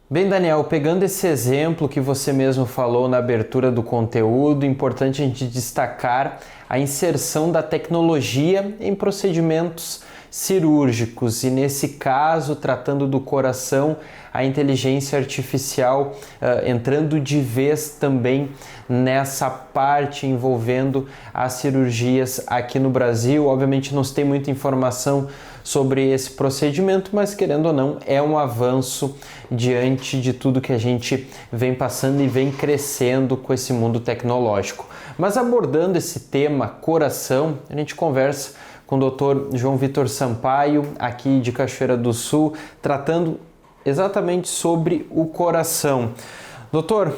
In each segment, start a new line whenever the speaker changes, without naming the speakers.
Bem, Daniel, pegando esse exemplo que você mesmo falou na abertura do conteúdo, importante a gente destacar a inserção da tecnologia em procedimentos cirúrgicos e, nesse caso, tratando do coração, a inteligência artificial entrando de vez também nessa parte envolvendo as cirurgias aqui no Brasil. Obviamente não se tem muita informação sobre esse procedimento, mas querendo ou não, é um avanço diante de tudo que a gente vem passando e vem crescendo com esse mundo tecnológico. Mas abordando esse tema coração, a gente conversa com o Dr. João Vitor Sampaio, aqui de Cachoeira do Sul, tratando exatamente sobre o coração. Doutor,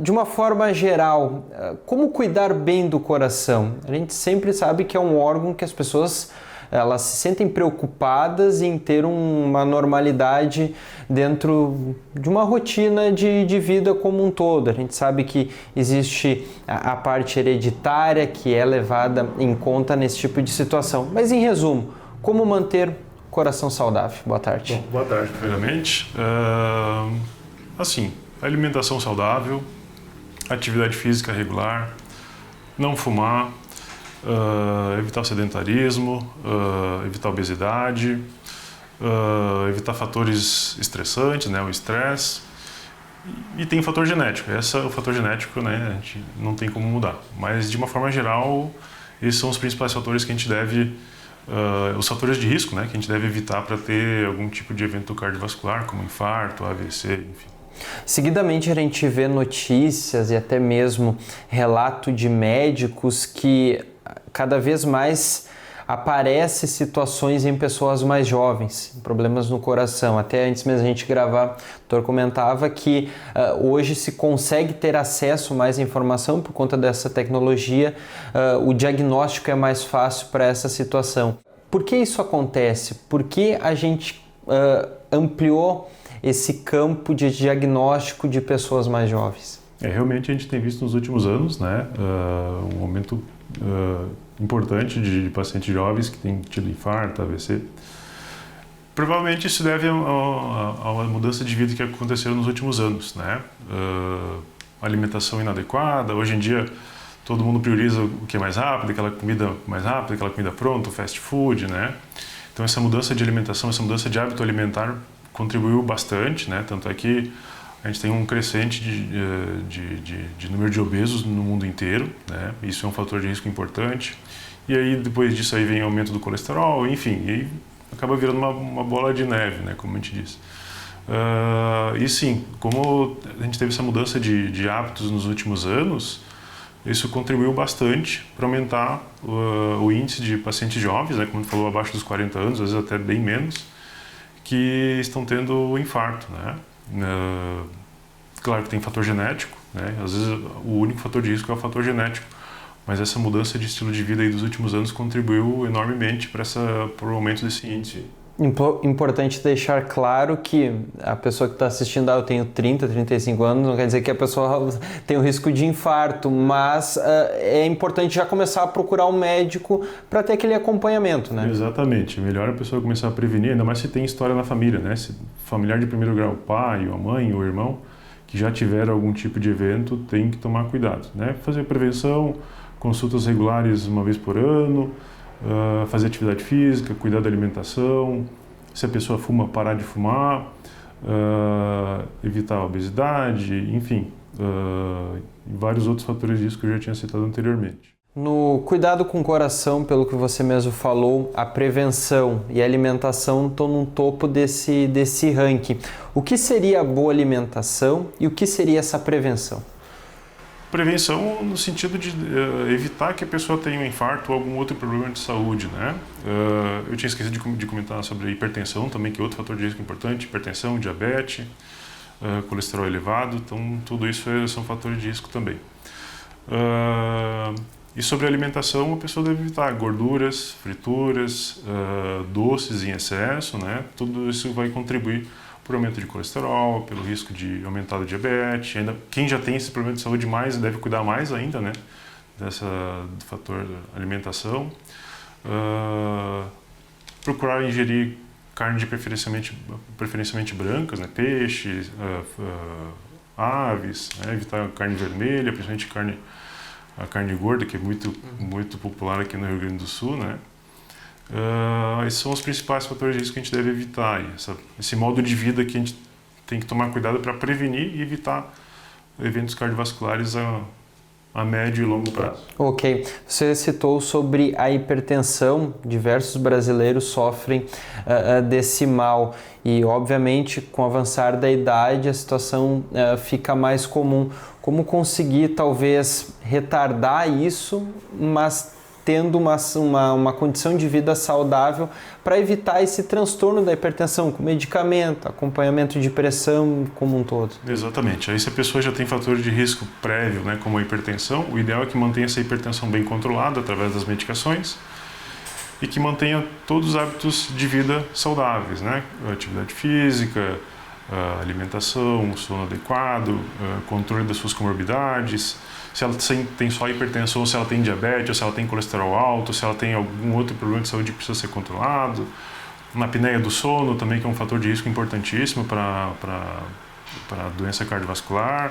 de uma forma geral, como cuidar bem do coração? A gente sempre sabe que é um órgão que as pessoas elas se sentem preocupadas em ter uma normalidade dentro de uma rotina de vida como um todo. A gente sabe que existe a parte hereditária que é levada em conta nesse tipo de situação. Mas, em resumo, como manter o coração saudável? Boa tarde.
Bom, boa tarde, primeiramente. Alimentação saudável, atividade física regular, não fumar, evitar o sedentarismo, evitar a obesidade, evitar fatores estressantes, né, o estresse. E tem o fator genético. Esse é o fator genético, né, a gente não tem como mudar. Mas, de uma forma geral, esses são os principais fatores que a gente deve, os fatores de risco, né, que a gente deve evitar para ter algum tipo de evento cardiovascular, como infarto, AVC, enfim.
Seguidamente a gente vê notícias e até mesmo relato de médicos que cada vez mais aparecem situações em pessoas mais jovens, problemas no coração. Até antes mesmo a gente gravar, o doutor comentava que hoje se consegue ter acesso a mais informação por conta dessa tecnologia, o diagnóstico é mais fácil para essa situação. Por que isso acontece? Por que a gente ampliou esse campo de diagnóstico de pessoas mais jovens?
Realmente a gente tem visto nos últimos anos, né, um aumento importante de pacientes jovens que têm tido infarto, AVC. Provavelmente isso deve a uma mudança de vida que aconteceu nos últimos anos, né? Alimentação inadequada. Hoje em dia todo mundo prioriza o que é mais rápido, aquela comida mais rápida, aquela comida pronta, o fast food, né? Então essa mudança de alimentação, essa mudança de hábito alimentar contribuiu bastante, né? Tanto é que a gente tem um crescente de número de obesos no mundo inteiro, né? Isso é um fator de risco importante. E aí depois disso aí vem o aumento do colesterol, enfim, e aí acaba virando uma bola de neve, né? Como a gente diz. E sim, como a gente teve essa mudança de hábitos nos últimos anos, isso contribuiu bastante para aumentar o índice de pacientes jovens, né? Como a gente falou, abaixo dos 40 anos, às vezes até bem menos, que estão tendo infarto, né? Claro que tem fator genético, né? Às vezes o único fator de risco é o fator genético, mas essa mudança de estilo de vida aí dos últimos anos contribuiu enormemente para o aumento desse índice.
Importante deixar claro que a pessoa que está assistindo, eu tenho 30, 35 anos, não quer dizer que a pessoa tem o risco de infarto, mas é importante já começar a procurar um médico para ter aquele acompanhamento, né?
Exatamente, melhor a pessoa começar a prevenir, ainda mais se tem história na família, né? Se familiar de primeiro grau, o pai, a mãe, o irmão, que já tiveram algum tipo de evento, tem que tomar cuidado, né? Fazer prevenção, consultas regulares uma vez por ano, fazer atividade física, cuidar da alimentação, se a pessoa fuma, parar de fumar, evitar a obesidade, enfim, vários outros fatores de risco que eu já tinha citado anteriormente.
No cuidado com o coração, pelo que você mesmo falou, a prevenção e a alimentação estão no topo desse ranking. O que seria a boa alimentação e o que seria essa prevenção?
Prevenção no sentido de evitar que a pessoa tenha um infarto ou algum outro problema de saúde, né? Eu tinha esquecido de comentar sobre a hipertensão também, que é outro fator de risco importante, hipertensão, diabetes, colesterol elevado, então tudo isso são fatores de risco também. E sobre a alimentação, a pessoa deve evitar gorduras, frituras, doces em excesso, né? Tudo isso vai contribuir por aumento de colesterol, pelo risco de aumentar o diabetes. Ainda, quem já tem esse problema de saúde mais deve cuidar mais ainda, né, do fator alimentação. Procurar ingerir carne de preferencialmente brancas, né? Peixes, aves, né? Evitar carne vermelha, principalmente a carne gorda, que é muito popular aqui no Rio Grande do Sul, né? Esses são os principais fatores de risco que a gente deve evitar. Esse modo de vida que a gente tem que tomar cuidado para prevenir e evitar eventos cardiovasculares a médio e longo prazo.
Ok. Você citou sobre a hipertensão. Diversos brasileiros sofrem desse mal e, obviamente, com o avançar da idade, a situação fica mais comum. Como conseguir, talvez, retardar isso, mas tendo uma condição de vida saudável para evitar esse transtorno da hipertensão com medicamento, acompanhamento de pressão como um todo?
Exatamente. Aí se a pessoa já tem fatores de risco prévio, né, como a hipertensão, o ideal é que mantenha essa hipertensão bem controlada através das medicações e que mantenha todos os hábitos de vida saudáveis, né? Atividade física, alimentação, sono adequado, controle das suas comorbidades, se ela tem só hipertensão, se ela tem diabetes, ou se ela tem colesterol alto, se ela tem algum outro problema de saúde que precisa ser controlado. Na apneia do sono também, que é um fator de risco importantíssimo para a doença cardiovascular.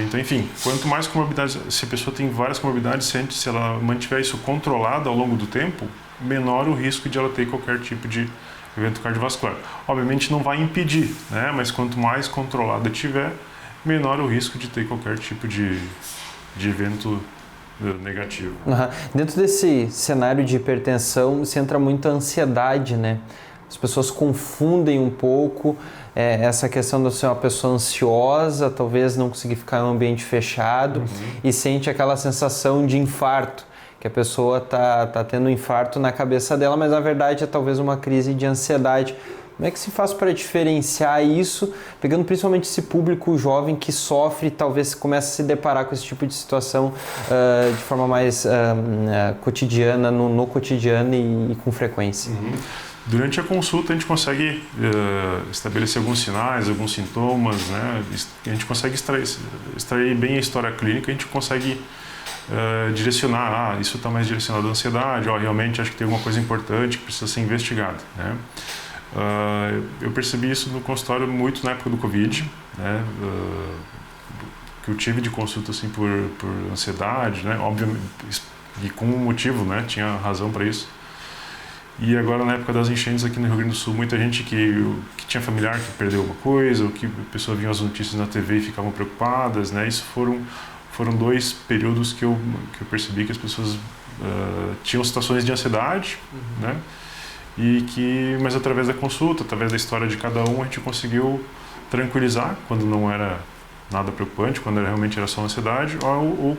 Então, enfim, quanto mais comorbidades, se a pessoa tem várias comorbidades, se ela mantiver isso controlado ao longo do tempo, menor o risco de ela ter qualquer tipo de evento cardiovascular. Obviamente não vai impedir, né? Mas quanto mais controlada tiver, menor o risco de ter qualquer tipo de evento negativo.
Dentro desse cenário de hipertensão, se entra muita ansiedade, né? As pessoas confundem um pouco essa questão de ser uma pessoa ansiosa, talvez não conseguir ficar em um ambiente fechado e sente aquela sensação de infarto, que a pessoa tá tendo um infarto na cabeça dela, mas na verdade é talvez uma crise de ansiedade. Como é que se faz para diferenciar isso, pegando principalmente esse público jovem que sofre e talvez comece a se deparar com esse tipo de situação de forma mais cotidiana, no cotidiano e com frequência?
Durante a consulta a gente consegue estabelecer alguns sinais, alguns sintomas, né? A gente consegue extrair bem a história clínica, a gente consegue direcionar, isso está mais direcionado à ansiedade, realmente acho que tem alguma coisa importante que precisa ser investigada, né? Eu percebi isso no consultório muito na época do Covid, né? Que eu tive de consulta assim por ansiedade, né? Obviamente, e com um motivo, né? Tinha razão para isso. E agora na época das enchentes aqui no Rio Grande do Sul, muita gente que tinha familiar que perdeu alguma coisa, ou que a pessoa via as notícias na TV e ficavam preocupadas, né? Isso foram 2 períodos que eu percebi que as pessoas tinham situações de ansiedade, né? Mas através da consulta, através da história de cada um, a gente conseguiu tranquilizar quando não era nada preocupante, quando realmente era só ansiedade, ou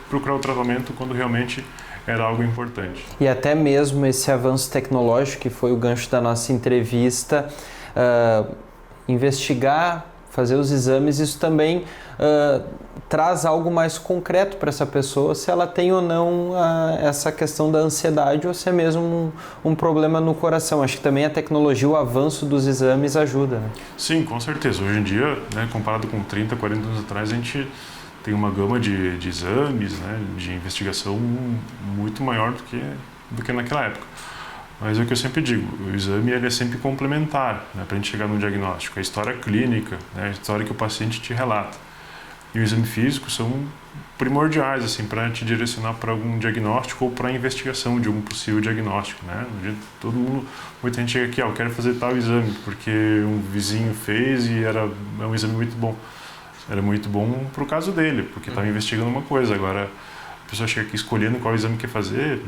procurar o tratamento quando realmente era algo importante.
E até mesmo esse avanço tecnológico, que foi o gancho da nossa entrevista, investigar, fazer os exames, isso também traz algo mais concreto para essa pessoa, se ela tem ou não essa questão da ansiedade ou se é mesmo um problema no coração. Acho que também a tecnologia, o avanço dos exames ajuda, né?
Sim, com certeza. Hoje em dia, né, comparado com 30, 40 anos atrás, a gente tem uma gama de exames, né, de investigação muito maior do que naquela época. Mas é o que eu sempre digo, o exame ele é sempre complementar, né, para a gente chegar no diagnóstico. A história clínica, né, a história que o paciente te relata, e o exame físico são primordiais assim, para te direcionar para algum diagnóstico ou para a investigação de um possível diagnóstico, né? Muita gente chega aqui, eu quero fazer tal exame, porque um vizinho fez e é um exame muito bom. Era muito bom para o caso dele, porque estava investigando uma coisa. Agora, a pessoa chega aqui escolhendo qual exame quer fazer.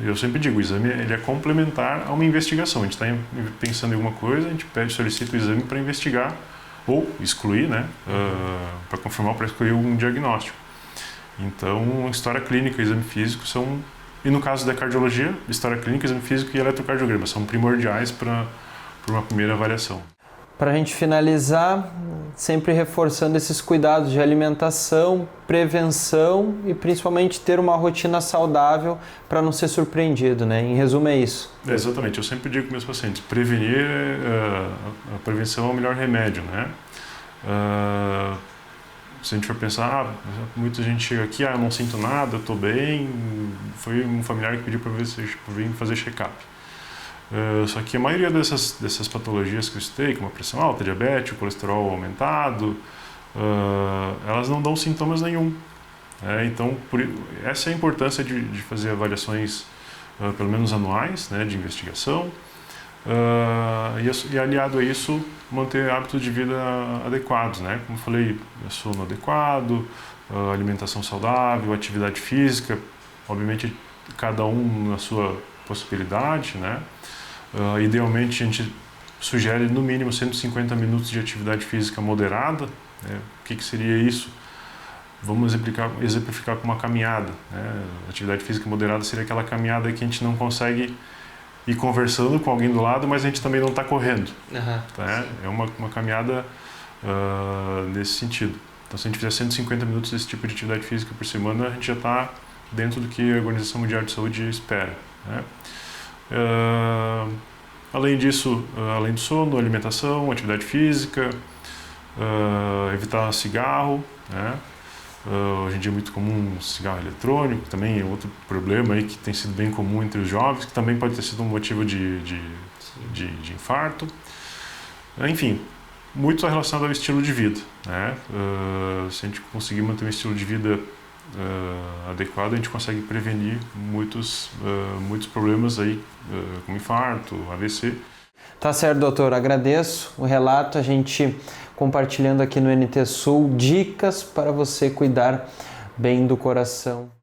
Eu sempre digo, o exame ele é complementar a uma investigação. A gente está pensando em alguma coisa, a gente solicita o exame para investigar ou excluir, né, para confirmar, para excluir um diagnóstico. Então, história clínica e exame físico e no caso da cardiologia, história clínica, exame físico e eletrocardiograma são primordiais para uma primeira avaliação.
Para a gente finalizar, sempre reforçando esses cuidados de alimentação, prevenção e principalmente ter uma rotina saudável para não ser surpreendido, né? Em resumo é isso.
Exatamente, eu sempre digo para meus pacientes, prevenir, a prevenção é o melhor remédio, né? Se a gente for pensar, muita gente chega aqui, eu não sinto nada, eu estou bem, foi um familiar que pediu para vir fazer check-up. Só que a maioria dessas patologias que eu citei, como a pressão alta, diabetes, o colesterol aumentado, elas não dão sintomas nenhum. Então, essa é a importância de fazer avaliações, pelo menos anuais, né, de investigação, e aliado a isso, manter hábitos de vida adequados, né? Como eu falei, sono adequado, alimentação saudável, atividade física, obviamente cada um na sua possibilidade, né? Idealmente a gente sugere no mínimo 150 minutos de atividade física moderada, né? O que seria isso? Vamos exemplificar com uma caminhada, né? Atividade física moderada seria aquela caminhada que a gente não consegue ir conversando com alguém do lado, mas a gente também não está correndo. Tá? É uma caminhada nesse sentido. Então, se a gente fizer 150 minutos desse tipo de atividade física por semana, a gente já está dentro do que a Organização Mundial de Saúde espera. Né? Além disso, além do sono, alimentação, atividade física, evitar cigarro, né? Hoje em dia é muito comum o cigarro eletrônico, também é outro problema aí que tem sido bem comum entre os jovens, que também pode ter sido um motivo de infarto. Enfim, muito relacionado ao estilo de vida, né? Se a gente conseguir manter um estilo de vida adequado, a gente consegue prevenir muitos problemas aí, como infarto, AVC.
Tá certo, doutor. Agradeço o relato, a gente compartilhando aqui no NT Sul dicas para você cuidar bem do coração.